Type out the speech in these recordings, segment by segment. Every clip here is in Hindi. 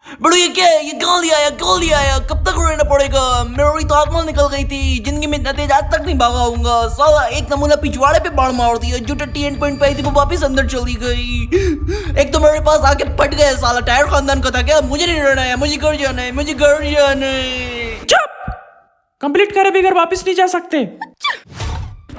बड़ू ये क्या है? ये कहाँ ले आया? क्यों ले आया? कब तक रहना पड़ेगा? मेरी तो आत्मा निकल गई थी। जिंदगी में इतना तेज आज तक नहीं भागा हूँगा। साला एक नमूना पिछवाड़े पे बाढ़ मार दिया। जो टट्टी एंड पॉइंट पे आई थी वो वापस अंदर चली गई। एक तो मेरे पास आके फट गया। साला टायर खानदान का था क्या? मुझे नहीं रहना है, मुझे घर जाना है, मुझे घर जाना है। चुप! कंप्लीट करे बगैर वापस नहीं जा सकते।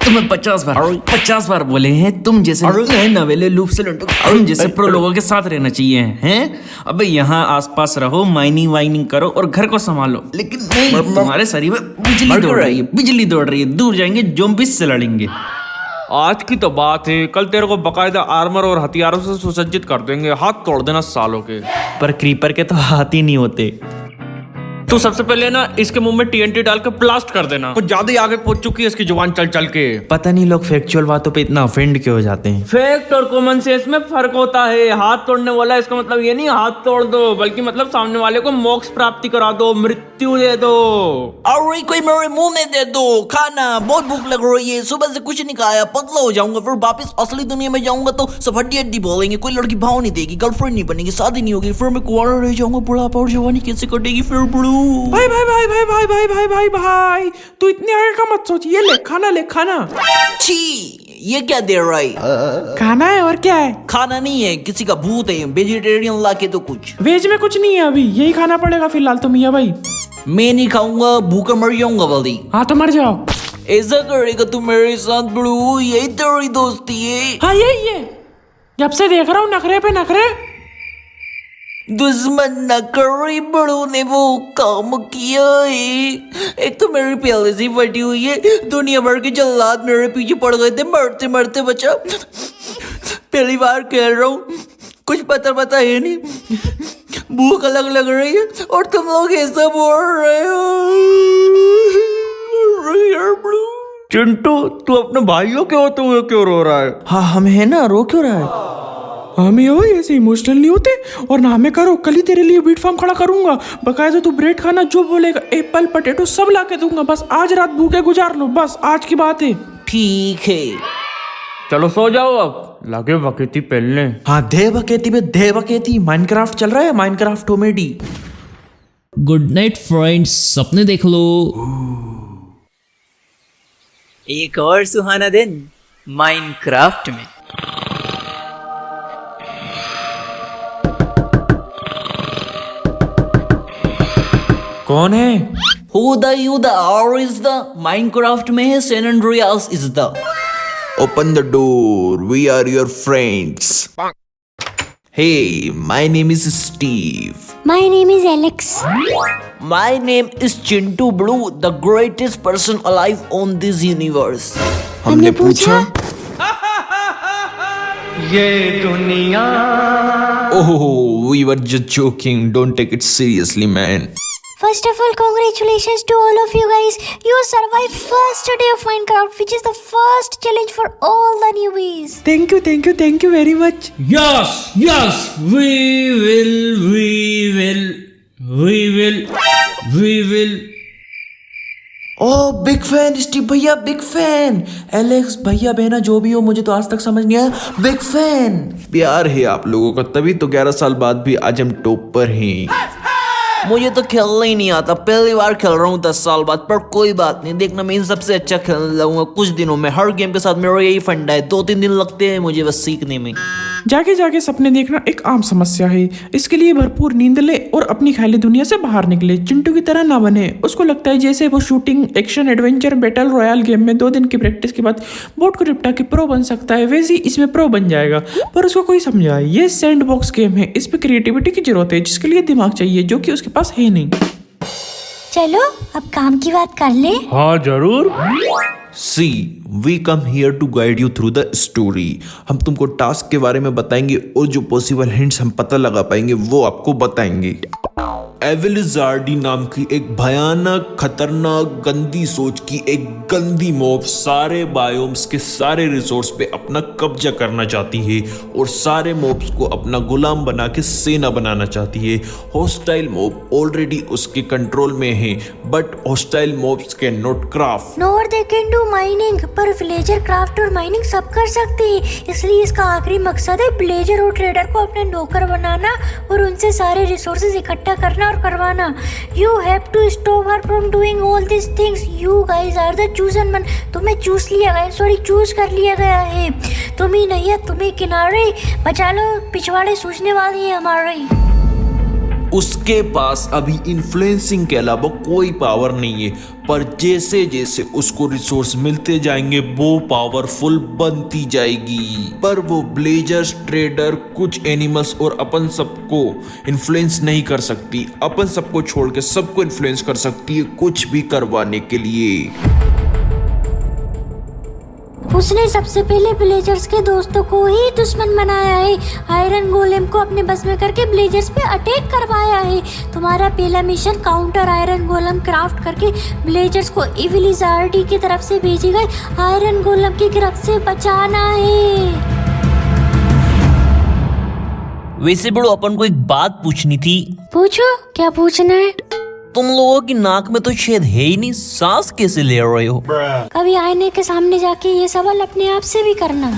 तुम्हें 50 बार बोले हैं तुम जैसे नवेले लूप से तुम जैसे प्रो लोगों के साथ रहना चाहिए हैं। अबे यहाँ आसपास रहो, माइनिंग वाइनिंग करो और घर को संभालो। लेकिन नहीं, तुम्हारे शरीर में बिजली दौड़ रही है। दूर जाएंगे ज़ॉम्बीज़ से लड़ेंगे। आज की तो बात है, कल तेरे को बकायदा आर्मर और हथियारों से सुसज्जित कर देंगे। हाथ तोड़ देना सालों के। पर क्रीपर के तो हाथ ही नहीं होते। तू सबसे पहले ना इसके मुंह में TNT डाल के ब्लास्ट कर देना। कुछ ज्यादा ही आगे पहुंच चुकी है इसकी जुबान चल चल के। पता नहीं लोग फैक्चुअल बातों पे इतना ऑफेंड क्यों हो जाते हैं। फैक्ट और कॉमन सेंस में फर्क होता है। हाथ तोड़ने वाला इसका मतलब ये नहीं हाथ तोड़ दो, बल्कि मतलब सामने वाले को मोक्ष प्राप्ति करा दो, मृत्यु दे दो। अरे कोई मेरे मुंह में दे दो खाना। बहुत भूख लग रही है, सुबह से कुछ नहीं खाया, पतला हो जाऊंगा। फिर वापस असली दुनिया में जाऊंगा तो सब हड्डी हड्डी बोलेंगे। कोई लड़की भाव नहीं देगी, गर्लफ्रेंड नहीं बनेगी, शादी नहीं होगी। फिर मैं कुंवारा रह जाऊंगा। बुढ़ापा और जवानी कैसे कटेगी फिर? बड़ू भाई भाई भाई भाई भाई भाई भाई भाई भाई तू इतने आगे का मत सोच। ये ले खाना। छी, ये क्या दे रहा है? खाना है और क्या है? खाना नहीं है, किसी का भूत है। वेजिटेरियन ला के तो कुछ। वेज में कुछ नहीं है, अभी यही खाना पड़ेगा फिलहाल तो मियाँ भाई। मैं नहीं खाऊंगा, भूखा मर जाऊंगा बल्दी। हाँ तो मर जाओ। ऐसा करेगा तू मेरे साथ बड़ू? यही तेरी दोस्ती है? हाँ यही है, जब से देख रहा हूँ नखरे पे नखरे। दुश्मन न करी बड़ू ने वो काम किया है। एक तो मेरी पहले से फटी हुई है। दुनिया भर के जल्लाद मेरे पीछे पड़ गए थे, मरते मरते बचा। पहली बार खेल रहा हूँ, कुछ पता है नहीं। भूख अलग लग रही है और तुम लोग ऐसा बोल रहे हो। चिंटू तू अपने भाइयों के होते हुए क्यों रो रहा है? हाँ हम है ना, रो क्यों रहा है? हम ये ऐसे इमोशनल नहीं होते। और ना हमें करो, कल ही तेरे लिए बीट फार्म खड़ा करूंगा। बकायदा तू ब्रेड खाना जो बोलेगा, एप्पल पटेटो सब ला के दूंगा। बस आज रात भूखे गुजार लो, बस आज की बात है। ठीक है, चलो सो जाओ अब, लगे वकेती पहलने। हाँ दे बकेती पे दे बकेती। माइनक्राफ्ट चल रहा है, Minecraft comedy. Good night friends, सपने देख लो। एक और सुहाना दिन माइनक्राफ्ट में। कौन है? Who the you the R is the Minecraft में है, San Andreas is the। Open the door, we are your friends. Hey, my name is Steve. My name is Alex. My name is Chintu Blue, the greatest person alive on this universe। हमने पूछा Oh, we were just joking. Don't take it seriously, man. First of all, congratulations to all of you guys. You survived first day of Minecraft, which is the first challenge for all the newbies. Thank you very much. Yes, we will. Oh big fan Steve भैया, बिग फैन। एलेक्स भैया बहना जो भी हो, मुझे तो आज तक समझ नहीं आया। Big fan. प्यार है आप लोगों का, तभी तो 11 साल बाद भी आज हम टॉप पर हैं। मुझे तो खेलना ही नहीं आता, पहली बार खेल रहा हूँ 10 साल बाद। पर कोई बात नहीं, देखना मैं इन सबसे अच्छा खेलने लगूंगा कुछ दिनों में। हर गेम के साथ मेरा यही फंडा है, 2-3 दिन लगते हैं मुझे बस सीखने में। जाके सपने देखना एक आम समस्या है। इसके लिए भरपूर नींद ले और अपनी ख्याली दुनिया से बाहर निकले। चिंटू की तरह ना बने। उसको लगता है जैसे वो shooting, action, adventure, battle royal game में 2 दिन की प्रैक्टिस के बाद बोट को निपटा के प्रो बन सकता है, वैसे ही इसमें प्रो बन जाएगा। पर उसको कोई समझाए, ये सैंडबॉक्स गेम है, इस पे क्रिएटिविटी की जरूरत है, जिसके लिए दिमाग चाहिए, जो कि उसके पास है नहीं। चलो अब काम की बात कर ले। हाँ जरूर। See, we come here to guide you through the story. हम तुमको टास्क के बारे में बताएंगे और जो पॉसिबल हिंट्स हम पता लगा पाएंगे वो आपको बताएंगे। एविलिजार्डी नाम की एक भयानक, खतरनाक, गंदी सोच की एक गंदी मॉब सारे बायोम्स के सारे रिसोर्स पे अपना कब्जा करना चाहती है और सारे मॉब्स को अपना गुलाम बना के सेना बनाना चाहती है। हॉस्टाइल मॉब ऑलरेडी उसके कंट्रोल में है, but hostile mobs can not craft. Nor they can do mining, पर विलेजर क्राफ्ट और माइनिंग सब कर सकते हैं। इसलिए इसका आखिरी मकसद है विलेजर और ट्रेडर को अपने नौकर बनाना और उनसे सारे रिसोर्सेज इकट्ठा करना और करवाना। You have to stop her from doing all this things. You guys are the chosen one. तुम्हें चूज लिया गया, सॉरी चूज कर लिया गया है। तुम ही नहीं है, तुम्हें किनारे बचा लो, पिछवाड़े सूझने वाली है हमारे। उसके पास अभी इन्फ्लुएंसिंग के अलावा कोई पावर नहीं है, पर जैसे जैसे उसको रिसोर्स मिलते जाएंगे वो पावरफुल बनती जाएगी। पर वो विलेजर्स, ट्रेडर, कुछ एनिमल्स और अपन सबको इन्फ्लुएंस नहीं कर सकती। अपन सबको छोड़ के सबको इन्फ्लुएंस कर सकती है कुछ भी करवाने के लिए। उसने सबसे पहले विलेजर्स के दोस्तों को ही दुश्मन बनाया है। आयरन गोलेम को अपने बस में करके विलेजर्स पे अटैक करवाया है। तुम्हारा पहला mission counter iron golem craft करके विलेजर्स को एविलिजार्डी की तरफ से भेजी गई आयरन गोलेम की गिरफ्त से बचाना है। वैसे बड़ो, अपन को एक बात पूछनी थी। पूछो, क्या पूछना है? तुम लोगों की नाक में तो छेद है ही नहीं, सांस कैसे ले रहे हो? कभी आईने के सामने जाके ये सवाल अपने आप से भी करना।